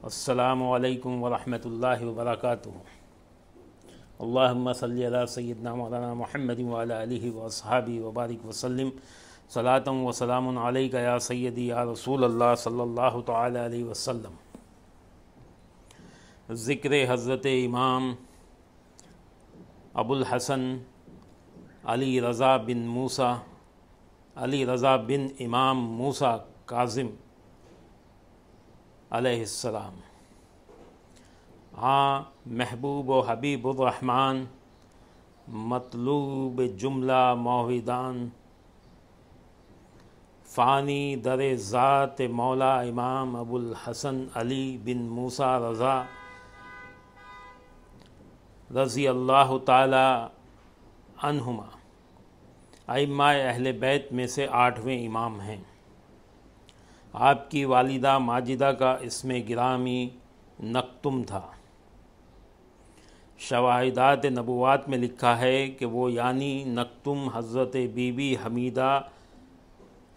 السلام علیکم ورحمۃ اللہ وبرکاتہ۔ اللہم صلی علی سیدنا مولانا محمد وعلی آلہ واصحابہ وبارک وسلم صلاۃ و سلام علیک یا سیدی یا رسول اللہ صلی اللہ تعالی علیہ وسلم۔ ذکر حضرت امام ابو الحسن علی رضا بن امام موسیٰ کاظم علیہ السلام۔ ہاں محبوب و حبیب الرحمن، مطلوب جملہ موحدان، فانی در ذات مولا امام ابو الحسن علی بن موسیٰ رضا رضی اللہ تعالی عنہما ائمہ اہل بیت میں سے 8ویں امام ہیں۔ آپ کی والدہ ماجدہ کا اسم گرامی نکتم تھا۔ شواہدات نبوات میں لکھا ہے کہ وہ یعنی نکتم حضرت بی بی حمیدہ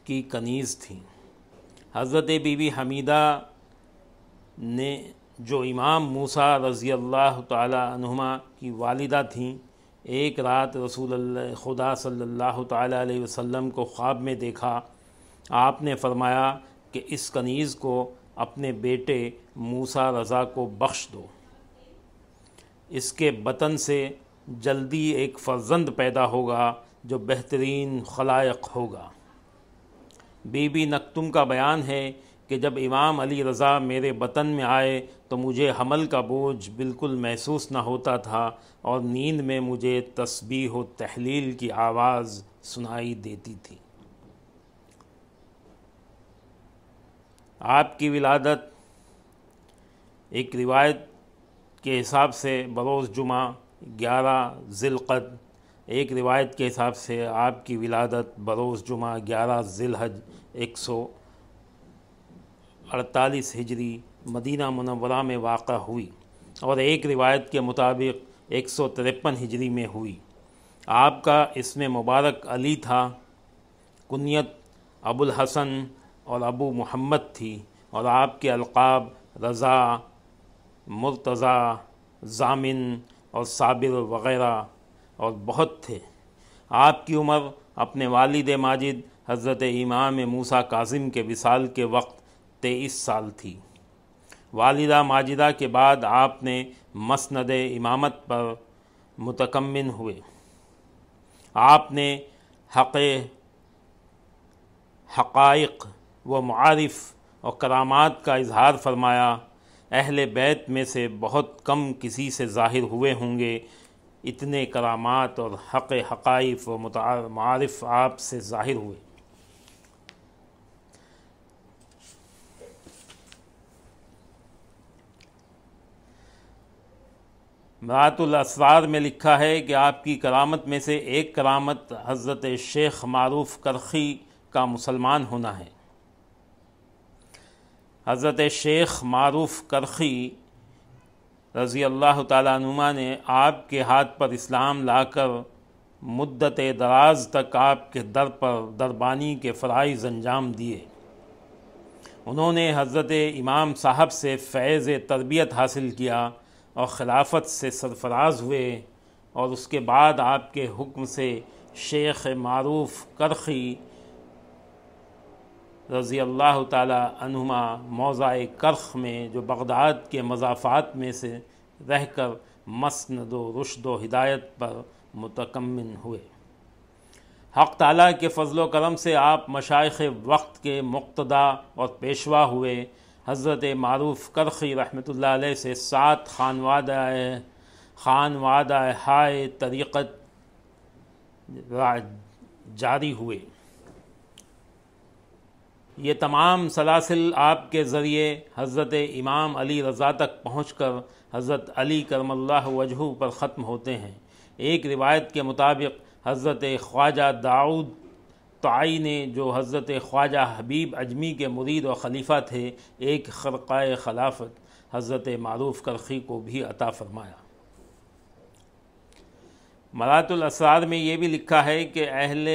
کی کنیز تھیں۔ حضرت بی بی حمیدہ نے جو امام موسیٰ رضی اللہ تعالی عنہما کی والدہ تھیں، ایک رات رسول اللہ خدا صلی اللہ تعالی علیہ وسلم کو خواب میں دیکھا۔ آپ نے فرمایا کہ اس کنیز کو اپنے بیٹے موسیٰ رضا کو بخش دو، اس کے بطن سے جلدی ایک فرزند پیدا ہوگا جو بہترین خلائق ہوگا۔ بی بی نکتم کا بیان ہے کہ جب امام علی رضا میرے بطن میں آئے تو مجھے حمل کا بوجھ بالکل محسوس نہ ہوتا تھا اور نیند میں مجھے تسبیح و تحلیل کی آواز سنائی دیتی تھی۔ آپ کی ولادت ایک روایت کے حساب سے بروز جمعہ 11 ذی القعدہ، ایک روایت کے حساب سے آپ کی ولادت بروز جمعہ 11 ذی الحجہ 148 ہجری مدینہ منورہ میں واقع ہوئی، اور ایک روایت کے مطابق 153 ہجری میں ہوئی۔ آپ کا اسم مبارک علی تھا، کنیت ابو الحسن اور ابو محمد تھی، اور آپ کے القاب رضا، مرتضیٰ، ضامن اور صابر وغیرہ اور بہت تھے۔ آپ کی عمر اپنے والد ماجد حضرت امام موسیٰ کاظم کے وصال کے وقت 23 سال تھی۔ والدہ ماجدہ کے بعد آپ نے مسند امامت پر متکمن ہوئے۔ آپ نے حقائق و معارف اور کرامات کا اظہار فرمایا۔ اہل بیت میں سے بہت کم کسی سے ظاہر ہوئے ہوں گے اتنے کرامات اور حقائق و معارف آپ سے ظاہر ہوئے۔ مرات الاسرار میں لکھا ہے کہ آپ کی کرامت میں سے ایک کرامت حضرت شیخ معروف کرخی کا مسلمان ہونا ہے۔ حضرت شیخ معروف کرخی رضی اللہ تعالیٰ عنہما نے آپ کے ہاتھ پر اسلام لا کر مدت دراز تک آپ کے در پر دربانی کے فرائض انجام دیے۔ انہوں نے حضرت امام صاحب سے فیض تربیت حاصل کیا اور خلافت سے سرفراز ہوئے، اور اس کے بعد آپ کے حکم سے شیخ معروف کرخی رضی اللہ تعالی عنہما موضع کرخ میں جو بغداد کے مضافات میں سے رہ کر مسند و رشد و ہدایت پر متکمن ہوئے۔ حق تعالیٰ کے فضل و کرم سے آپ مشائخ وقت کے مقتدا اور پیشوا ہوئے۔ حضرت معروف کرخی رحمۃ اللہ علیہ سے 7 خانوادہ ہائے طریقت جاری ہوئے۔ یہ تمام سلاسل آپ کے ذریعے حضرت امام علی رضا تک پہنچ کر حضرت علی کرم اللہ وجہہ پر ختم ہوتے ہیں۔ ایک روایت کے مطابق حضرت خواجہ داؤد طائی نے، جو حضرت خواجہ حبیب اجمی کے مرید و خلیفہ تھے، ایک خرقہ خلافت حضرت معروف کرخی کو بھی عطا فرمایا۔ مرات الاسرار میں یہ بھی لکھا ہے کہ اہل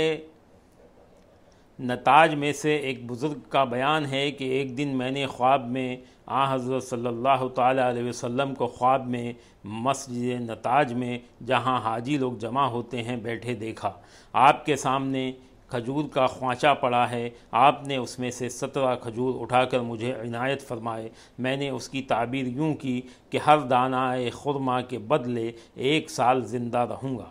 نتاج میں سے ایک بزرگ کا بیان ہے کہ ایک دن میں نے خواب میں حضرت صلی اللہ تعالیٰ علیہ وسلم کو خواب میں مسجد نتاج میں جہاں حاجی لوگ جمع ہوتے ہیں بیٹھے دیکھا۔ آپ کے سامنے کھجور کا خوانچہ پڑا ہے، آپ نے اس میں سے 17 کھجور اٹھا کر مجھے عنایت فرمائے۔ میں نے اس کی تعبیر یوں کی کہ ہر دانہ خرما کے بدلے 1 سال زندہ رہوں گا۔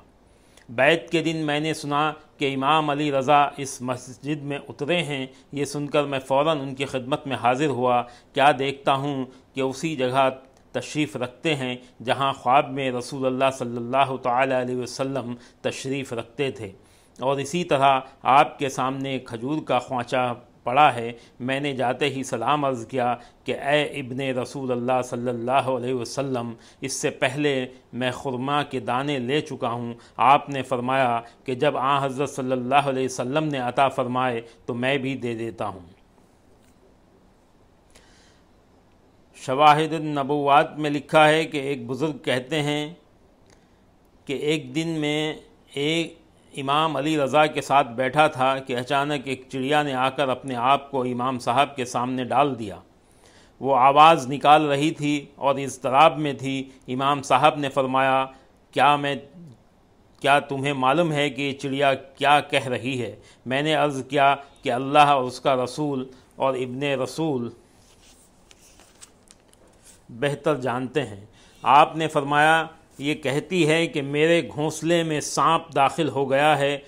بیعت کے دن میں نے سنا کہ امام علی رضا اس مسجد میں اترے ہیں۔ یہ سن کر میں فوراً ان کی خدمت میں حاضر ہوا۔ کیا دیکھتا ہوں کہ اسی جگہ تشریف رکھتے ہیں جہاں خواب میں رسول اللہ صلی اللہ تعالیٰ علیہ وسلم تشریف رکھتے تھے، اور اسی طرح آپ کے سامنے کھجور کا خوانچہ پڑا ہے۔ میں نے جاتے ہی سلام عرض کیا کہ اے ابن رسول اللہ صلی اللہ علیہ وسلم، اس سے پہلے میں خرما کے دانے لے چکا ہوں۔ آپ نے فرمایا کہ جب حضرت صلی اللہ علیہ وسلم نے عطا فرمائے تو میں بھی دے دیتا ہوں۔ شواہد النبوات میں لکھا ہے کہ ایک بزرگ کہتے ہیں کہ ایک دن میں ایک امام علی رضا کے ساتھ بیٹھا تھا کہ اچانک ایک چڑیا نے آ کر اپنے آپ کو امام صاحب کے سامنے ڈال دیا۔ وہ آواز نکال رہی تھی اور اضطراب میں تھی۔ امام صاحب نے فرمایا کیا تمہیں معلوم ہے کہ یہ چڑیا کیا کہہ رہی ہے؟ میں نے عرض کیا کہ اللہ اور اس کا رسول اور ابن رسول بہتر جانتے ہیں۔ آپ نے فرمایا یہ کہتی ہے کہ میرے گھونسلے میں سانپ داخل ہو گیا ہے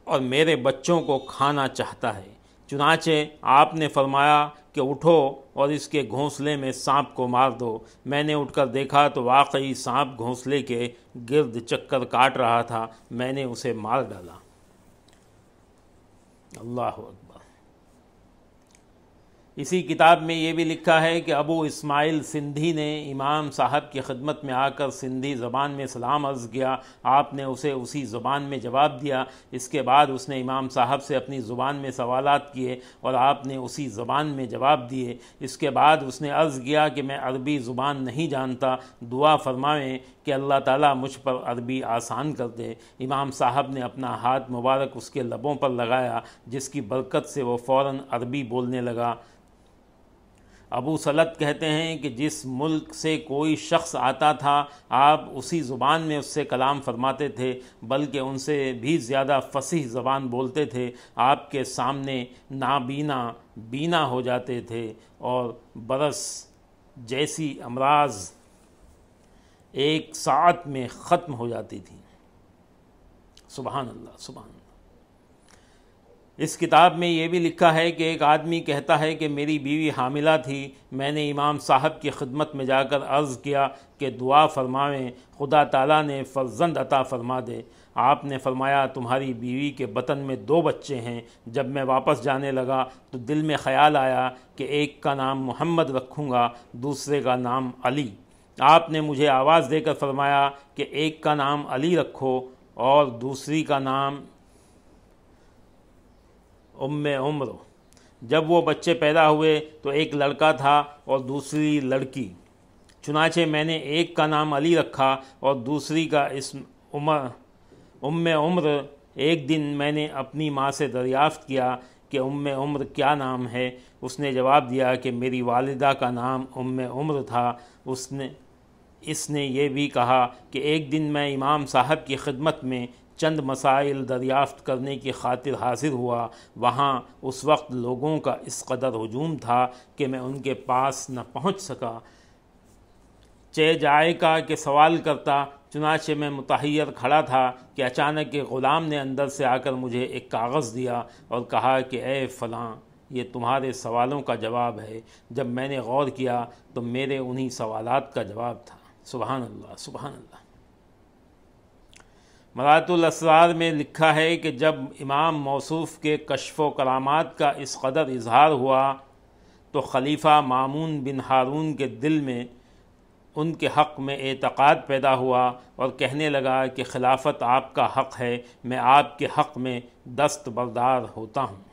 اور میرے بچوں کو کھانا چاہتا ہے۔ چنانچہ آپ نے فرمایا کہ اٹھو اور اس کے گھونسلے میں سانپ کو مار دو۔ میں نے اٹھ کر دیکھا تو واقعی سانپ گھونسلے کے گرد چکر کاٹ رہا تھا۔ میں نے اسے مار ڈالا۔ اللہ اکبر۔ اسی کتاب میں یہ بھی لکھا ہے کہ ابو اسماعیل سندھی نے امام صاحب کی خدمت میں آ کر سندھی زبان میں سلام عرض کیا۔ آپ نے اسے اسی زبان میں جواب دیا۔ اس کے بعد اس نے امام صاحب سے اپنی زبان میں سوالات کیے اور آپ نے اسی زبان میں جواب دیے۔ اس کے بعد اس نے عرض کیا کہ میں عربی زبان نہیں جانتا، دعا فرمائیں کہ اللہ تعالیٰ مجھ پر عربی آسان کر دے۔ امام صاحب نے اپنا ہاتھ مبارک اس کے لبوں پر لگایا، جس کی برکت سے وہ فوراً عربی بولنے لگا۔ ابو سلط کہتے ہیں کہ جس ملک سے کوئی شخص آتا تھا آپ اسی زبان میں اس سے کلام فرماتے تھے، بلکہ ان سے بھی زیادہ فصیح زبان بولتے تھے۔ آپ کے سامنے نابینا بینا ہو جاتے تھے اور برس جیسی امراض 1 ساعت میں ختم ہو جاتی تھی۔ سبحان اللہ، سبحان اللہ۔ اس کتاب میں یہ بھی لکھا ہے کہ ایک آدمی کہتا ہے کہ میری بیوی حاملہ تھی۔ میں نے امام صاحب کی خدمت میں جا کر عرض کیا کہ دعا فرمائیں خدا تعالیٰ نے فرزند عطا فرما دے۔ آپ نے فرمایا تمہاری بیوی کے بطن میں 2 بچے ہیں۔ جب میں واپس جانے لگا تو دل میں خیال آیا کہ ایک کا نام محمد رکھوں گا، دوسرے کا نام علی۔ آپ نے مجھے آواز دے کر فرمایا کہ ایک کا نام علی رکھو اور دوسری کا نام عمر۔ جب وہ بچے پیدا ہوئے تو ایک لڑکا تھا اور دوسری لڑکی۔ چنانچہ میں نے ایک کا نام علی رکھا اور دوسری کا اسم عمر۔ ایک دن میں نے اپنی ماں سے دریافت کیا کہ عمر کیا نام ہے؟ اس نے جواب دیا کہ میری والدہ کا نام عمر تھا۔ اس نے یہ بھی کہا کہ ایک دن میں امام صاحب کی خدمت میں چند مسائل دریافت کرنے کی خاطر حاضر ہوا۔ وہاں اس وقت لوگوں کا اس قدر ہجوم تھا کہ میں ان کے پاس نہ پہنچ سکا۔ جائے کا کہ سوال کرتا، چنانچہ میں متحیر کھڑا تھا کہ اچانک ایک غلام نے اندر سے آ کر مجھے ایک کاغذ دیا اور کہا کہ اے فلاں، یہ تمہارے سوالوں کا جواب ہے۔ جب میں نے غور کیا تو میرے انہی سوالات کا جواب تھا۔ سبحان اللہ، سبحان اللہ۔ مرات الاسرار میں لکھا ہے کہ جب امام موصوف کے کشف و کرامات کا اس قدر اظہار ہوا تو خلیفہ مامون بن ہارون کے دل میں ان کے حق میں اعتقاد پیدا ہوا اور کہنے لگا کہ خلافت آپ کا حق ہے، میں آپ کے حق میں دستبردار ہوتا ہوں۔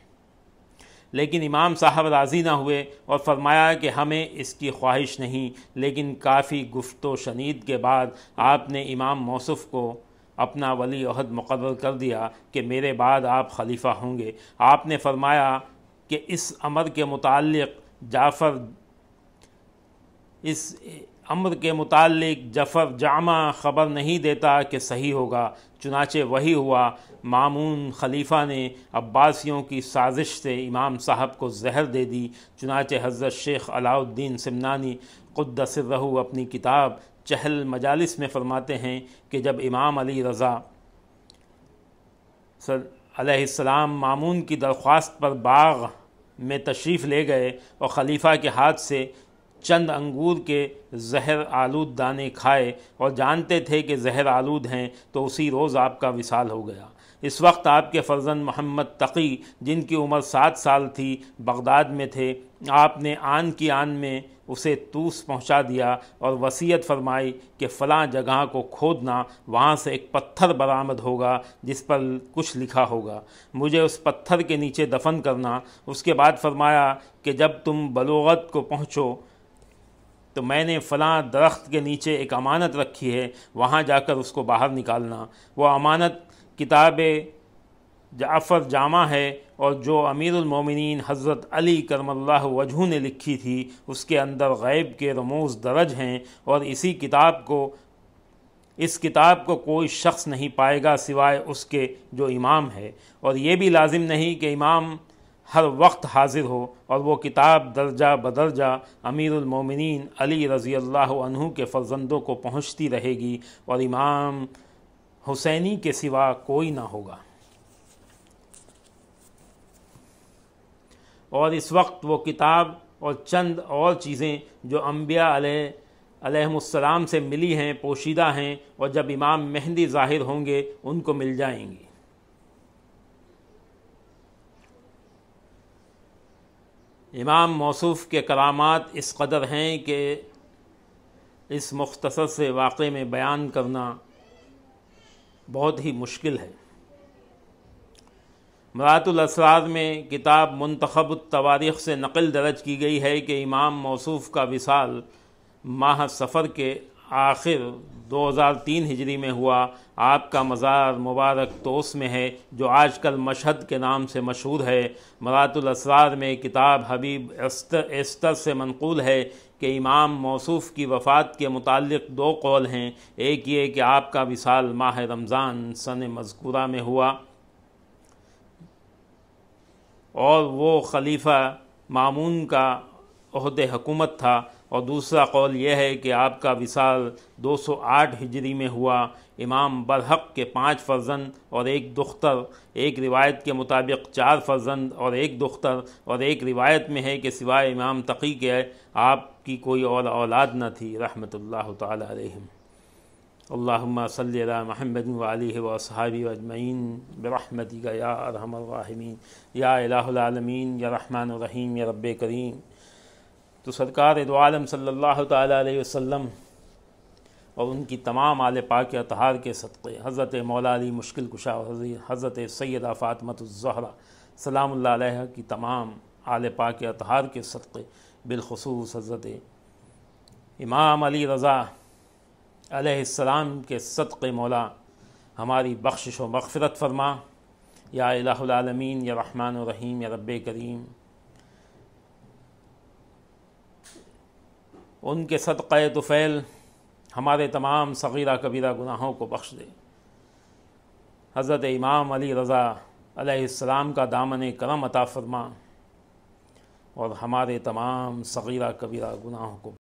لیکن امام صاحب راضی نہ ہوئے اور فرمایا کہ ہمیں اس کی خواہش نہیں۔ لیکن کافی گفت و شنید کے بعد آپ نے امام موصوف کو اپنا ولی عہد مقرر کر دیا کہ میرے بعد آپ خلیفہ ہوں گے۔ آپ نے فرمایا کہ اس امر کے متعلق جعفر جامع خبر نہیں دیتا کہ صحیح ہوگا، چنانچہ وہی ہوا۔ مامون خلیفہ نے عباسیوں کی سازش سے امام صاحب کو زہر دے دی، چنانچہ حضرت شیخ علاء الدین سمنانی قدس سرہ اپنی کتاب چہل مجالس میں فرماتے ہیں کہ جب امام علی رضا علیہ السلام مامون کی درخواست پر باغ میں تشریف لے گئے اور خلیفہ کے ہاتھ سے چند انگور کے زہر آلود دانے کھائے اور جانتے تھے کہ زہر آلود ہیں، تو اسی روز آپ کا وصال ہو گیا۔ اس وقت آپ کے فرزند محمد تقی، جن کی عمر 7 سال تھی، بغداد میں تھے۔ آپ نے آن کی آن میں اسے توس پہنچا دیا اور وصیت فرمائی کہ فلاں جگہ کو کھودنا، وہاں سے ایک پتھر برآمد ہوگا جس پر کچھ لکھا ہوگا، مجھے اس پتھر کے نیچے دفن کرنا۔ اس کے بعد فرمایا کہ جب تم بلوغت کو پہنچو تو میں نے فلاں درخت کے نیچے ایک امانت رکھی ہے، وہاں جا کر اس کو باہر نکالنا۔ وہ امانت کتاب جعفر جامع ہے، اور جو امیر المومنین حضرت علی کرم اللہ وجہہ نے لکھی تھی، اس کے اندر غیب کے رموز درج ہیں، اور اس کتاب کو کوئی شخص نہیں پائے گا سوائے اس کے جو امام ہے، اور یہ بھی لازم نہیں کہ امام ہر وقت حاضر ہو، اور وہ کتاب درجہ بدرجہ امیر المومنین علی رضی اللہ عنہ کے فرزندوں کو پہنچتی رہے گی، اور امام حسینی کے سوا کوئی نہ ہوگا۔ اور اس وقت وہ کتاب اور چند اور چیزیں جو انبیاء علیہم السلام سے ملی ہیں پوشیدہ ہیں، اور جب امام مہدی ظاہر ہوں گے ان کو مل جائیں گی۔ امام موصوف کے کرامات اس قدر ہیں کہ اس مختصر سے واقعے میں بیان کرنا بہت ہی مشکل ہے۔ مرات الاسرار میں کتاب منتخب التواریخ سے نقل درج کی گئی ہے کہ امام موصوف کا وصال ماہ صفر کے آخر 2003 ہجری میں ہوا۔ آپ کا مزار مبارک توس میں ہے، جو آج کل مشہد کے نام سے مشہور ہے۔ مرات الاسرار میں کتاب حبیب ایسٹر سے منقول ہے کہ امام موصوف کی وفات کے متعلق 2 قول ہیں۔ ایک یہ کہ آپ کا وصال ماہ رمضان سن مذکورہ میں ہوا اور وہ خلیفہ مامون کا عہد حکومت تھا، اور دوسرا قول یہ ہے کہ آپ کا وصال 208 ہجری میں ہوا۔ امام برحق کے 5 فرزند اور 1 دختر، ایک روایت کے مطابق 4 فرزند اور 1 دختر، اور ایک روایت میں ہے کہ سوائے امام تقی کے آپ کی کوئی اور اولاد نہ تھی، رحمۃ اللہ تعالی علیہم۔ اللہم صلی علی محمد وآلہ واصحابہ اجمعین برحمتک یا ارحم الراحمین یا الہ العالمین یا رحمن الرحیم یا رب کریم۔ تو سرکار دو عالم صلی اللہ تعالی علیہ وسلم اور ان کی تمام آل پاک اطہار کے صدقے، حضرت مولا علی مشکل کشا اور حضرت سیدہ فاطمۃ الزہرا سلام اللہ علیہ کی تمام آل پاک اطہار کے صدقے، بالخصوص حضرت امام علی رضا علیہ السلام کے صدقے مولا ہماری بخشش و مغفرت فرما، یا الہ العالمین یا رحمن الرحیم یا رب کریم۔ ان کے صدقہ طفیل ہمارے تمام صغیرہ کبیرہ گناہوں کو بخش دے۔ حضرت امام علی رضا علیہ السلام کا دامن کرم عطا فرما، اور ہمارے تمام صغیرہ کبیرہ گناہوں کو